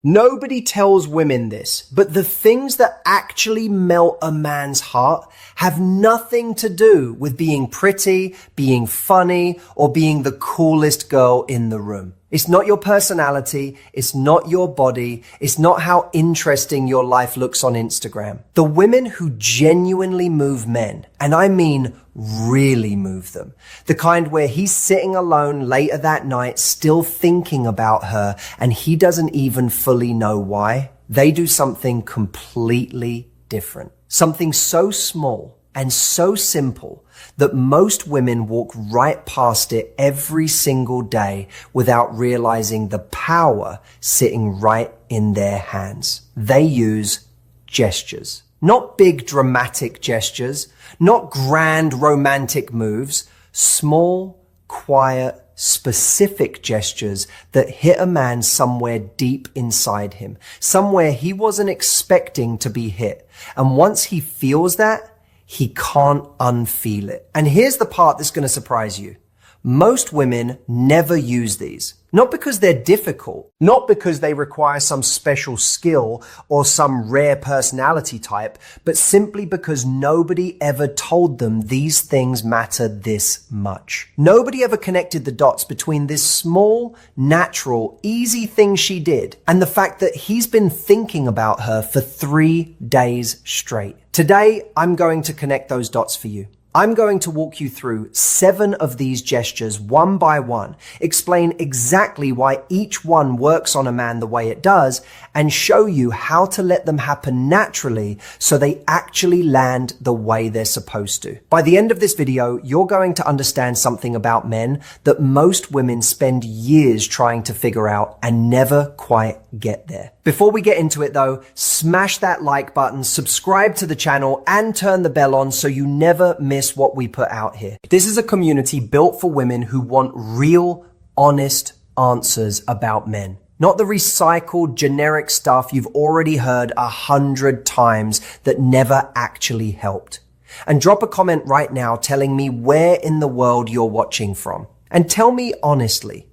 Nobody tells women this, but the things that actually melt a man's heart have nothing to do with being pretty, being funny, or being the coolest girl in the room. It's not your personality. It's not your body. It's not how interesting your life looks on Instagram. The women who genuinely move men, and I mean really move them, the kind where he's sitting alone later that night still thinking about her and he doesn't even fully know why, they do something completely different. Something so small and so simple that most women walk right past it every single day without realizing the power sitting right in their hands. They use gestures. Not big dramatic gestures, not grand romantic moves, small, quiet, specific gestures that hit a man somewhere deep inside him, somewhere he wasn't expecting to be hit. And once he feels that, he can't unfeel it. And here's the part that's going to surprise you. Most women never use these. Not because they're difficult, not because they require some special skill or some rare personality type, but simply because nobody ever told them these things matter this much. Nobody ever connected the dots between this small, natural, easy thing she did and the fact that he's been thinking about her for 3 days straight. Today, I'm going to connect those dots for you. I'm going to walk you through 7 of these gestures one by one, explain exactly why each one works on a man the way it does, and show you how to let them happen naturally so they actually land the way they're supposed to. By the end of this video, you're going to understand something about men that most women spend years trying to figure out and never quite get there. Before we get into it though, smash that like button, subscribe to the channel, and turn the bell on so you never miss what we put out here. This is a community built for women who want real, honest answers about men. Not the recycled, generic stuff you've already heard 100 times that never actually helped. And drop a comment right now telling me where in the world you're watching from. And tell me honestly,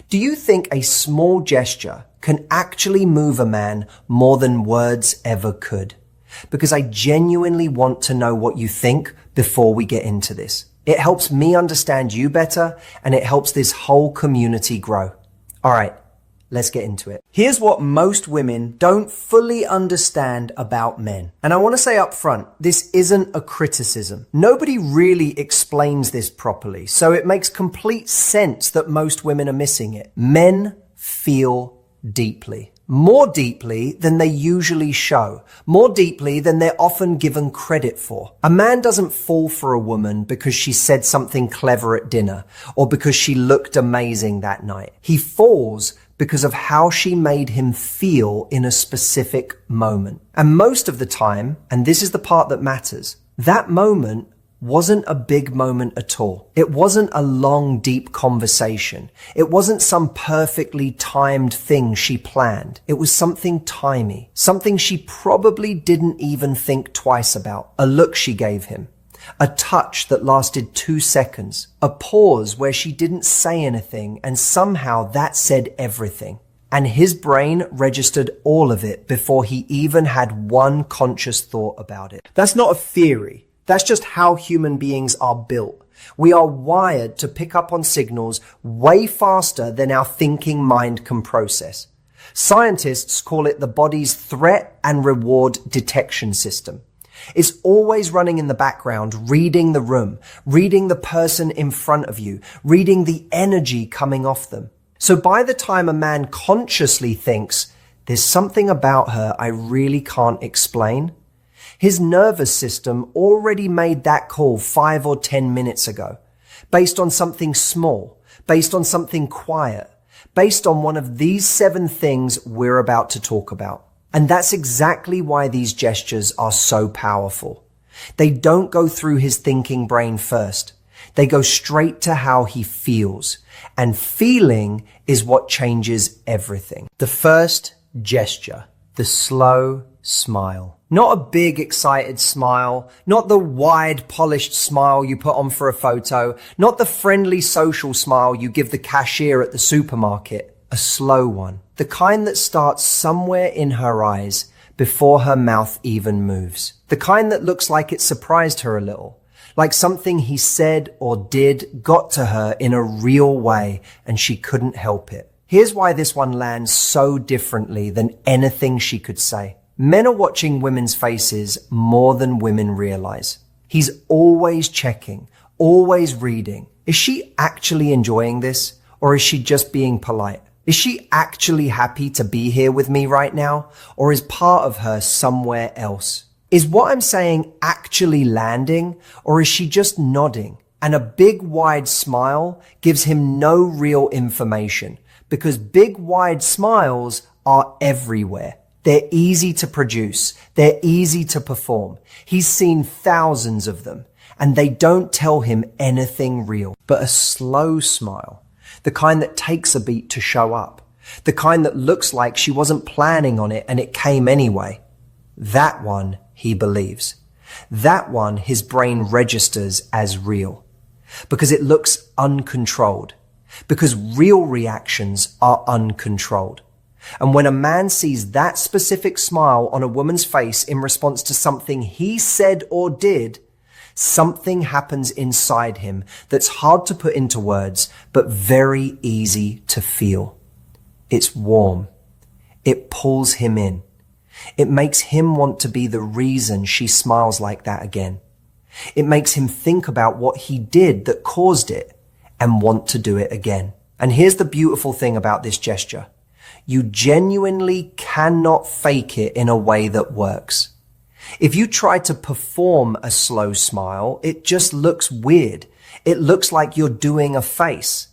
do you think a small gesture can actually move a man more than words ever could? Because I genuinely want to know what you think before we get into this. It helps me understand you better, and it helps this whole community grow. All right, let's get into it. Here's what most women don't fully understand about men. And I want to say up front, this isn't a criticism. Nobody really explains this properly, so it makes complete sense that most women are missing it. Men feel deeply. More deeply than they usually show. More deeply than they're often given credit for. A man doesn't fall for a woman because she said something clever at dinner or because she looked amazing that night. He falls because of how she made him feel in a specific moment. And most of the time, and this is the part that matters, that moment wasn't a big moment at all. It wasn't a long, deep conversation. It wasn't some perfectly timed thing she planned. It was something tiny, something she probably didn't even think twice about. A look she gave him, a touch that lasted 2 seconds, a pause where she didn't say anything and somehow that said everything. And his brain registered all of it before he even had one conscious thought about it. That's not a theory. That's just how human beings are built. We are wired to pick up on signals way faster than our thinking mind can process. Scientists call it the body's threat and reward detection system. It's always running in the background, reading the room, reading the person in front of you, reading the energy coming off them. So by the time a man consciously thinks, there's something about her I really can't explain, his nervous system already made that call 5 or 10 minutes ago, based on something small, based on something quiet, based on one of these 7 things we're about to talk about. And that's exactly why these gestures are so powerful. They don't go through his thinking brain first. They go straight to how he feels. And feeling is what changes everything. The first gesture, the slow smile. Not a big, excited smile, not the wide, polished smile you put on for a photo, not the friendly social smile you give the cashier at the supermarket. A slow one The kind that starts somewhere in her eyes before her mouth even moves. The kind that looks like it surprised her a little. Like something he said or did got to her in a real way and she couldn't help it. Here's why this one lands so differently than anything she could say. Men are watching women's faces more than women realize. He's always checking, always reading. Is she actually enjoying this, or is she just being polite? Is she actually happy to be here with me right now, or is part of her somewhere else? Is what I'm saying actually landing, or is she just nodding? And a big wide smile gives him no real information, because big wide smiles are everywhere. They're easy to produce. They're easy to perform. He's seen thousands of them, and they don't tell him anything real. But a slow smile, the kind that takes a beat to show up, the kind that looks like she wasn't planning on it and it came anyway, that one he believes. That one his brain registers as real, because it looks uncontrolled, because real reactions are uncontrolled. And when a man sees that specific smile on a woman's face in response to something he said or did, something happens inside him that's hard to put into words, but very easy to feel. It's warm. It pulls him in. It makes him want to be the reason she smiles like that again. It makes him think about what he did that caused it and want to do it again. And here's the beautiful thing about this gesture. You genuinely cannot fake it in a way that works. If you try to perform a slow smile, it just looks weird. It looks like you're doing a face.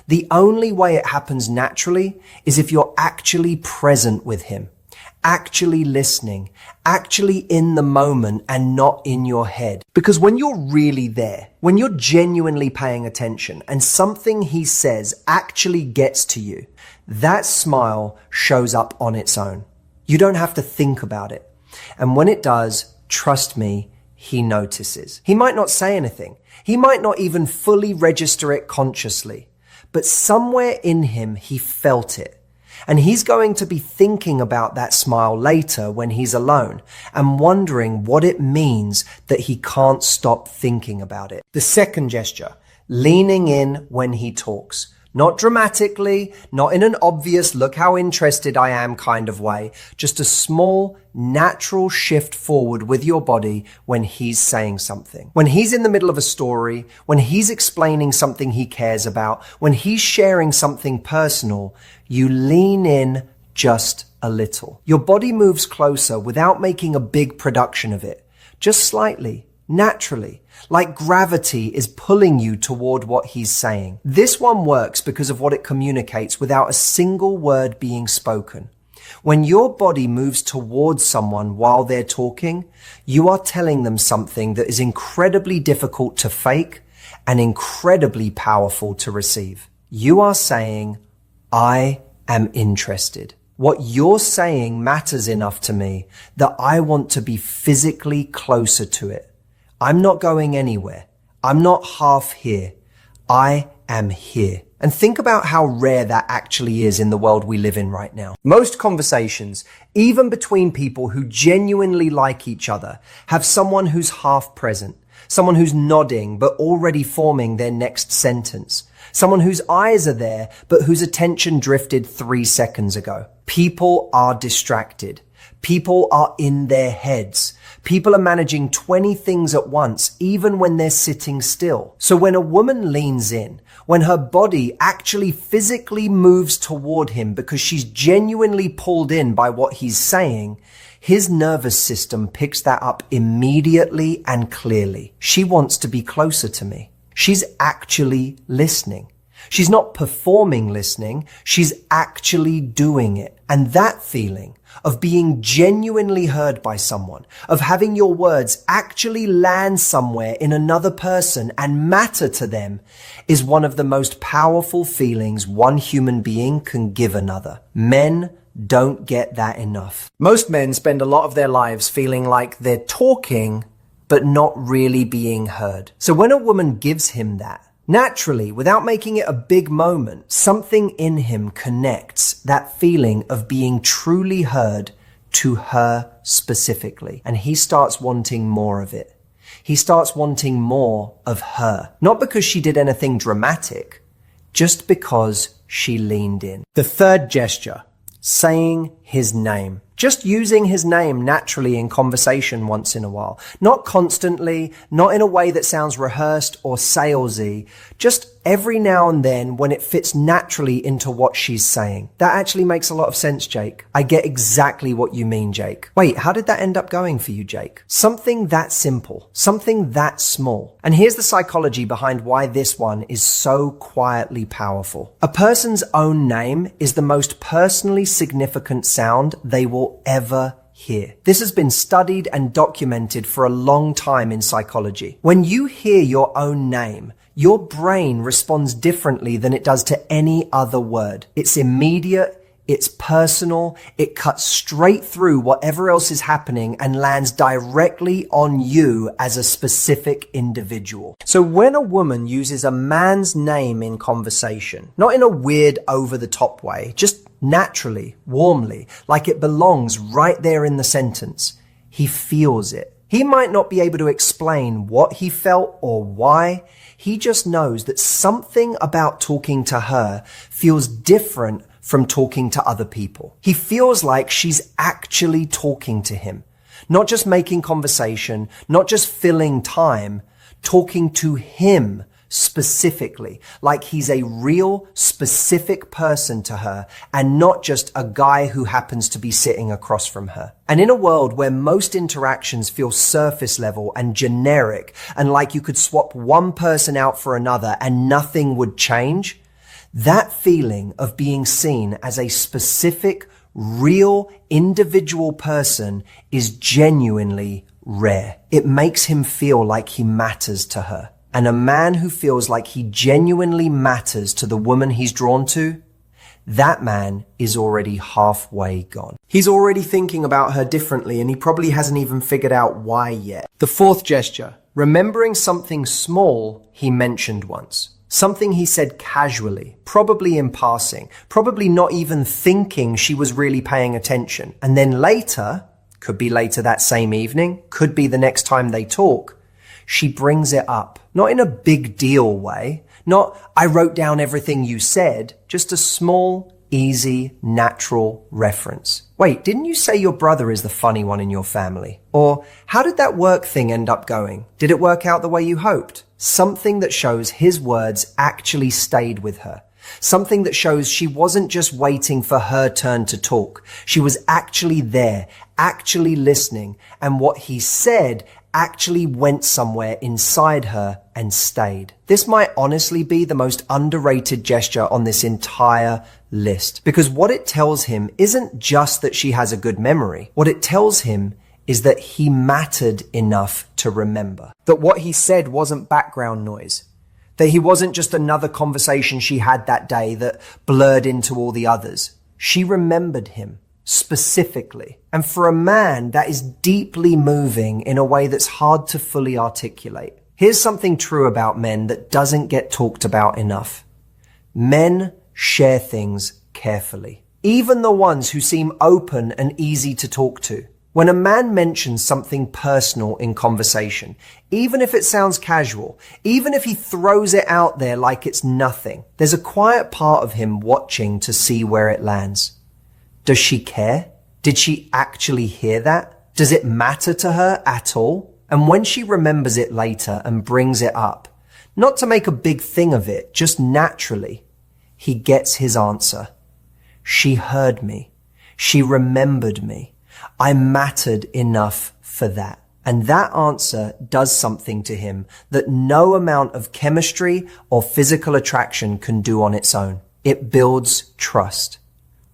The only way it happens naturally is if you're actually present with him, actually listening, actually in the moment and not in your head. Because when you're really there, when you're genuinely paying attention and something he says actually gets to you, that smile shows up on its own. You don't have to think about it. And when it does, trust me, he notices. He might not say anything. He might not even fully register it consciously. But somewhere in him, he felt it. And he's going to be thinking about that smile later when he's alone and wondering what it means that he can't stop thinking about it. The second gesture, leaning in when he talks. Not dramatically, not in an obvious look how interested I am kind of way, just a small, natural shift forward with your body when he's saying something. When he's in the middle of a story, when he's explaining something he cares about, when he's sharing something personal, you lean in just a little. Your body moves closer without making a big production of it, just slightly. Naturally, like gravity is pulling you toward what he's saying. This one works because of what it communicates without a single word being spoken. When your body moves towards someone while they're talking, you are telling them something that is incredibly difficult to fake and incredibly powerful to receive. You are saying, I am interested. What you're saying matters enough to me that I want to be physically closer to it. I'm not going anywhere. I'm not half here. I am here. And think about how rare that actually is in the world we live in right now. Most conversations, even between people who genuinely like each other, have someone who's half present, someone who's nodding but already forming their next sentence, someone whose eyes are there but whose attention drifted 3 seconds ago. People are distracted. People are in their heads. People are managing 20 things at once, even when they're sitting still. So when a woman leans in, when her body actually physically moves toward him because she's genuinely pulled in by what he's saying, his nervous system picks that up immediately and clearly. She wants to be closer to me. She's actually listening. She's not performing listening. She's actually doing it. And that feeling of being genuinely heard by someone, of having your words actually land somewhere in another person and matter to them, is one of the most powerful feelings one human being can give another. Men don't get that enough. Most men spend a lot of their lives feeling like they're talking, but not really being heard. So when a woman gives him that, Naturally, without making it a big moment, something in him connects that feeling of being truly heard to her specifically. And he starts wanting more of it. He starts wanting more of her. Not because she did anything dramatic, just because she leaned in. The third gesture, saying his name. Just using his name naturally in conversation once in a while. Not constantly, not in a way that sounds rehearsed or salesy. Just every now and then when it fits naturally into what she's saying. That actually makes a lot of sense, Jake. I get exactly what you mean, Jake. Wait, how did that end up going for you, Jake? Something that simple. Something that small. And here's the psychology behind why this one is so quietly powerful. A person's own name is the most personally significant sound they will ever hear. This has been studied and documented for a long time in psychology. When you hear your own name, your brain responds differently than it does to any other word. It's immediate, it's personal, it cuts straight through whatever else is happening and lands directly on you as a specific individual. So when a woman uses a man's name in conversation, not in a weird over-the-top way, just naturally, warmly, like it belongs right there in the sentence, he feels it. He might not be able to explain what he felt or why. He just knows that something about talking to her feels different from talking to other people. He feels like she's actually talking to him, not just making conversation, not just filling time, talking to him specifically, like he's a real specific person to her and not just a guy who happens to be sitting across from her. And in a world where most interactions feel surface level and generic and like you could swap one person out for another and nothing would change, that feeling of being seen as a specific, real, individual person is genuinely rare. It makes him feel like he matters to her. And a man who feels like he genuinely matters to the woman he's drawn to, that man is already halfway gone. He's already thinking about her differently and he probably hasn't even figured out why yet. The fourth gesture, remembering something small he mentioned once. Something he said casually, probably in passing, probably not even thinking she was really paying attention. And then later, could be later that same evening, could be the next time they talk, she brings it up. Not in a big deal way, not I wrote down everything you said, just a small, easy, natural reference. Wait, didn't you say your brother is the funny one in your family? Or how did that work thing end up going? Did it work out the way you hoped? Something that shows his words actually stayed with her. Something that shows she wasn't just waiting for her turn to talk. She was actually there, actually listening, and what he said actually went somewhere inside her and stayed. This might honestly be the most underrated gesture on this entire list, because what it tells him isn't just that she has a good memory. What it tells him is that he mattered enough to remember. That what he said wasn't background noise. That he wasn't just another conversation she had that day that blurred into all the others. She remembered him specifically. And for a man, that is deeply moving in a way that's hard to fully articulate. Here's something true about men that doesn't get talked about enough. Men share things carefully. Even the ones who seem open and easy to talk to. When a man mentions something personal in conversation, even if it sounds casual, even if he throws it out there like it's nothing, there's a quiet part of him watching to see where it lands. Does she care? Did she actually hear that? Does it matter to her at all? And when she remembers it later and brings it up, not to make a big thing of it, just naturally, he gets his answer. She heard me. She remembered me. I mattered enough for that. And that answer does something to him that no amount of chemistry or physical attraction can do on its own. It builds trust.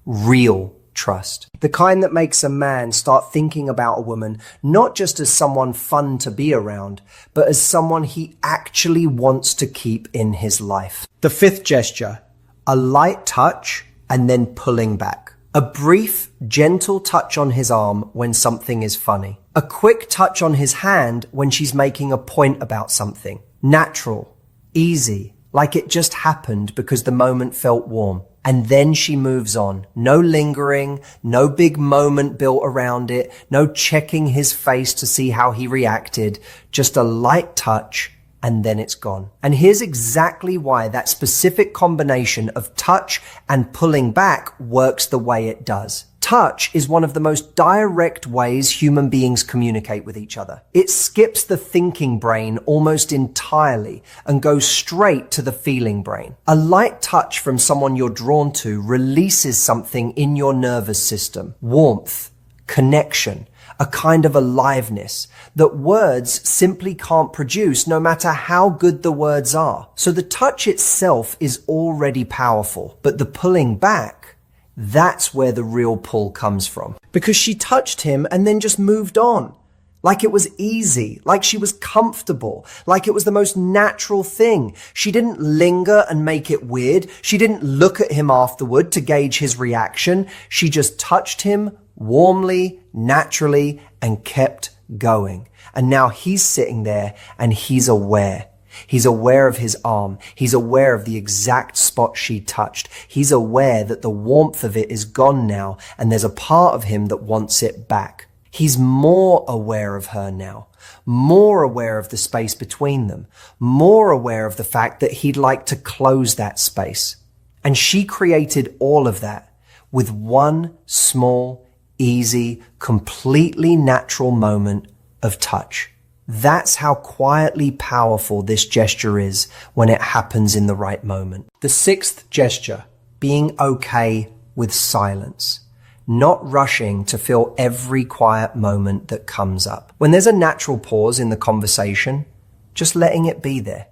Real trust. The kind that makes a man start thinking about a woman not just as someone fun to be around, but as someone he actually wants to keep in his life. The fifth gesture, a light touch and then pulling back. A brief, gentle touch on his arm when something is funny. A quick touch on his hand when she's making a point about something. Natural, easy, like it just happened because the moment felt warm. And then she moves on. No lingering, no big moment built around it, no checking his face to see how he reacted, just a light touch, and then it's gone. And here's exactly why that specific combination of touch and pulling back works the way it does. Touch is one of the most direct ways human beings communicate with each other. It skips the thinking brain almost entirely and goes straight to the feeling brain. A light touch from someone you're drawn to releases something in your nervous system. Warmth, connection, a kind of aliveness that words simply can't produce no matter how good the words are. So the touch itself is already powerful, but the pulling back, that's where the real pull comes from. Because she touched him and then just moved on. Like it was easy, like she was comfortable, like it was the most natural thing. She didn't linger and make it weird. She didn't look at him afterward to gauge his reaction. She just touched him warmly, naturally, and kept going. And now he's sitting there and he's aware. He's aware of his arm. He's aware of the exact spot she touched. He's aware that the warmth of it is gone now, and there's a part of him that wants it back. He's more aware of her now, more aware of the space between them, more aware of the fact that he'd like to close that space. And she created all of that with one small, easy, completely natural moment of touch. That's how quietly powerful this gesture is when it happens in the right moment. The sixth gesture, being okay with silence. Not rushing to fill every quiet moment that comes up. When there's a natural pause in the conversation, just letting it be there.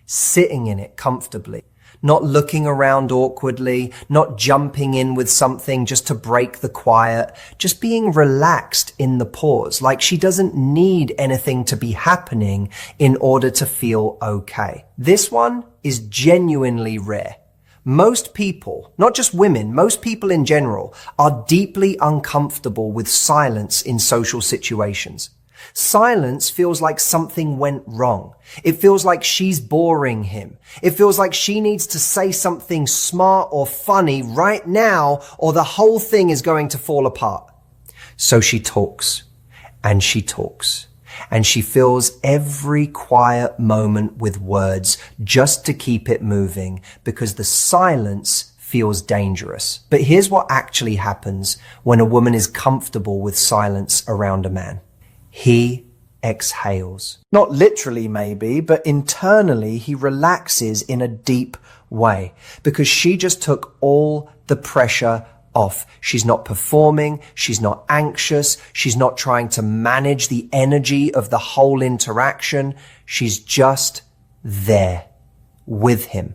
Sitting in it comfortably. Not looking around awkwardly, not jumping in with something just to break the quiet, just being relaxed in the pause, like she doesn't need anything to be happening in order to feel okay. This one is genuinely rare. Most people, not just women, most people in general, are deeply uncomfortable with silence in social situations. Silence feels like something went wrong. It feels like she's boring him. It feels like she needs to say something smart or funny right now, or the whole thing is going to fall apart. So she talks, and she talks, and she fills every quiet moment with words just to keep it moving, because the silence feels dangerous. But here's what actually happens when a woman is comfortable with silence around a man. He exhales. Not literally maybe, but internally he relaxes in a deep way because she just took all the pressure off. She's not performing. She's not anxious. She's not trying to manage the energy of the whole interaction. She's just there with him,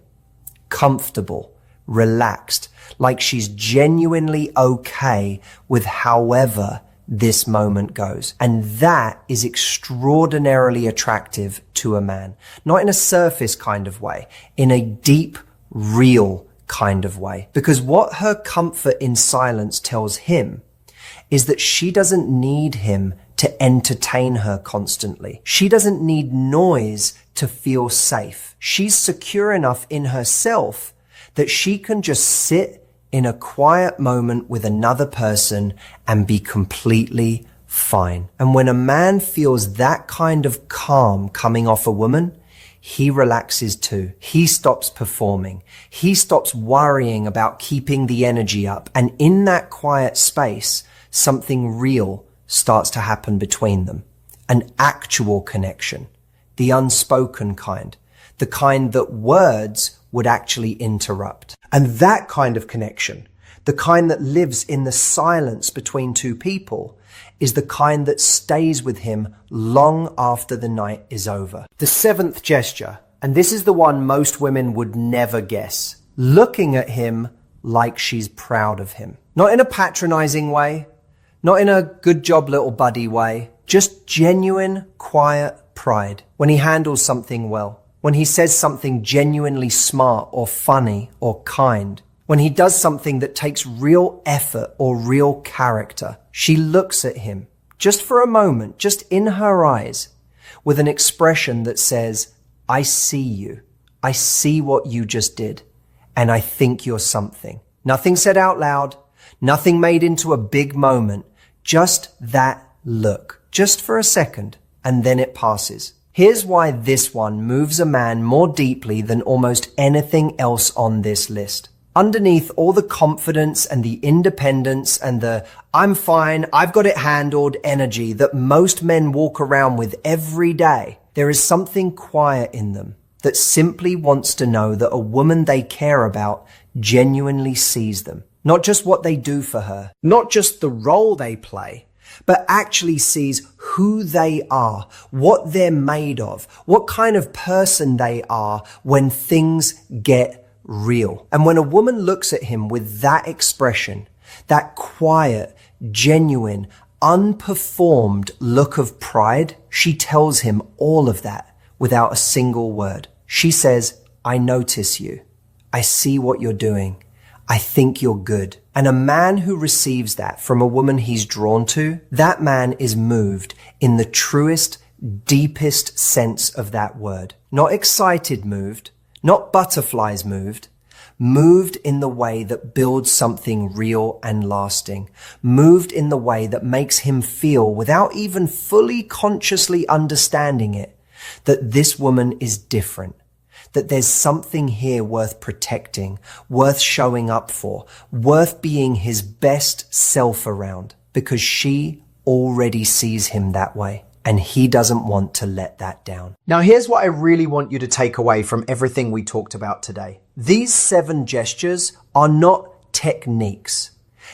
comfortable, relaxed, like she's genuinely okay with however this moment goes. And that is extraordinarily attractive to a man. Not in a surface kind of way, in a deep, real kind of way. Because what her comfort in silence tells him is that she doesn't need him to entertain her constantly. She doesn't need noise to feel safe. She's secure enough in herself that she can just sit in a quiet moment with another person and be completely fine. And when a man feels that kind of calm coming off a woman, he relaxes too. He stops performing. He stops worrying about keeping the energy up. And in that quiet space, something real starts to happen between them. An actual connection. The unspoken kind. The kind that words would actually interrupt. And that kind of connection, the kind that lives in the silence between two people, is the kind that stays with him long after the night is over. The seventh gesture, and this is the one most women would never guess, looking at him like she's proud of him. Not in a patronizing way, not in a good job little buddy way, just genuine, quiet pride when he handles something well. When he says something genuinely smart or funny or kind, when he does something that takes real effort or real character, she looks at him just for a moment, just in her eyes, with an expression that says, I see you, I see what you just did, and I think you're something. Nothing said out loud, nothing made into a big moment, just that look, just for a second, and then it passes. Here's why this one moves a man more deeply than almost anything else on this list. Underneath all the confidence and the independence and the "I'm fine, I've got it handled" energy that most men walk around with every day, there is something quiet in them that simply wants to know that a woman they care about genuinely sees them. Not just what they do for her, not just the role they play, but actually sees who they are, what they're made of, what kind of person they are when things get real. And when a woman looks at him with that expression, that quiet, genuine, unperformed look of pride, she tells him all of that without a single word. She says, "I notice you. I see what you're doing. I think you're good." And a man who receives that from a woman he's drawn to, that man is moved in the truest, deepest sense of that word. Not excited moved, not butterflies moved in the way that builds something real and lasting, moved in the way that makes him feel, without even fully consciously understanding it, that this woman is different, that there's something here worth protecting, worth showing up for, worth being his best self around, because she already sees him that way. And he doesn't want to let that down. Now, here's what I really want you to take away from everything we talked about today. These 7 gestures are not techniques.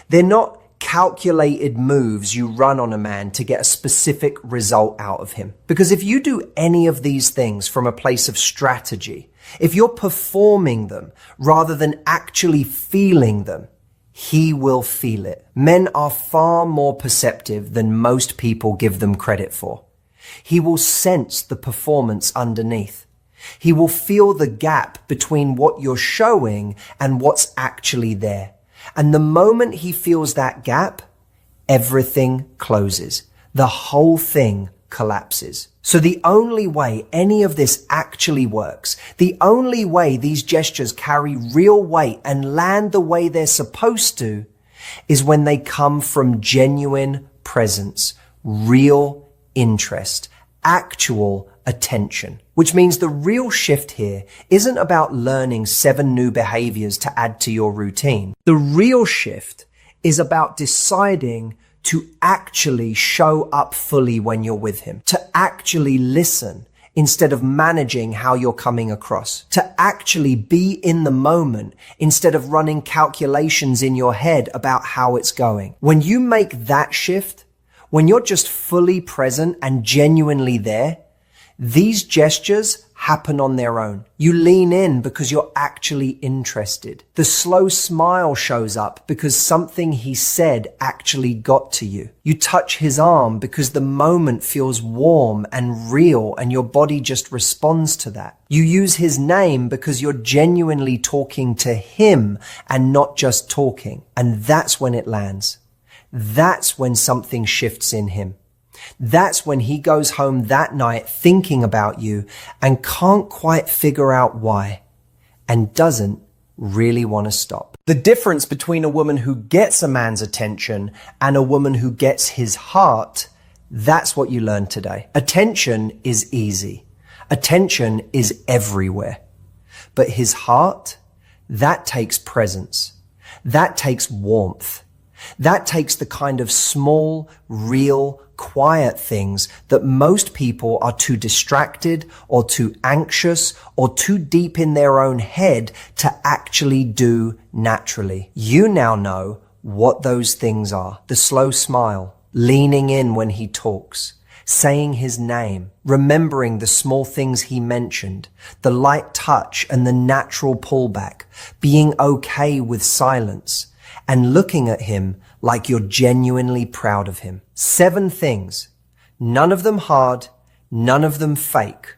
They're not calculated moves you run on a man to get a specific result out of him. Because if you do any of these things from a place of strategy, if you're performing them rather than actually feeling them, he will feel it. Men are far more perceptive than most people give them credit for. He will sense the performance underneath. He will feel the gap between what you're showing and what's actually there. And the moment he feels that gap, everything closes. The whole thing collapses. So the only way any of this actually works, the only way these gestures carry real weight and land the way they're supposed to, is when they come from genuine presence, real interest, actual attention. Which means the real shift here isn't about learning 7 new behaviors to add to your routine. The real shift is about deciding to actually show up fully when you're with him, to actually listen instead of managing how you're coming across, to actually be in the moment instead of running calculations in your head about how it's going. When you make that shift, when you're just fully present and genuinely there, these gestures happen on their own. You lean in because you're actually interested. The slow smile shows up because something he said actually got to you. You touch his arm because the moment feels warm and real and your body just responds to that. You use his name because you're genuinely talking to him and not just talking. And that's when it lands. That's when something shifts in him. That's when he goes home that night thinking about you and can't quite figure out why and doesn't really want to stop. The difference between a woman who gets a man's attention and a woman who gets his heart, that's what you learned today. Attention is easy. Attention is everywhere. But his heart, that takes presence. That takes warmth. That takes the kind of small, real, quiet things that most people are too distracted or too anxious or too deep in their own head to actually do naturally. You now know what those things are. The slow smile, leaning in when he talks, saying his name, remembering the small things he mentioned, the light touch and the natural pullback, being okay with silence, and looking at him like you're genuinely proud of him. 7 things, none of them hard, none of them fake,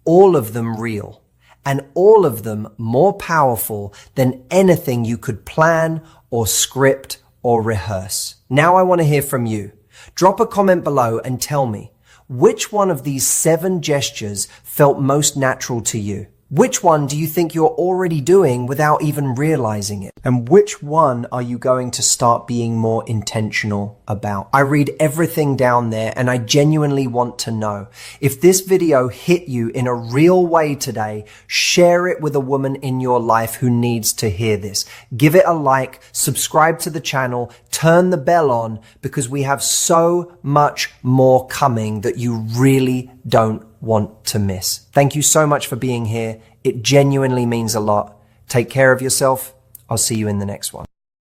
all of them real, and all of them more powerful than anything you could plan or script or rehearse. Now I want to hear from you. Drop a comment below and tell me, which one of these 7 gestures felt most natural to you? Which one do you think you're already doing without even realizing it? And which one are you going to start being more intentional about? I read everything down there and I genuinely want to know. If this video hit you in a real way today, share it with a woman in your life who needs to hear this. Give it a like, subscribe to the channel, turn the bell on, because we have so much more coming that you really don't want to miss. Thank you so much for being here. It genuinely means a lot. Take care of yourself. I'll see you in the next one.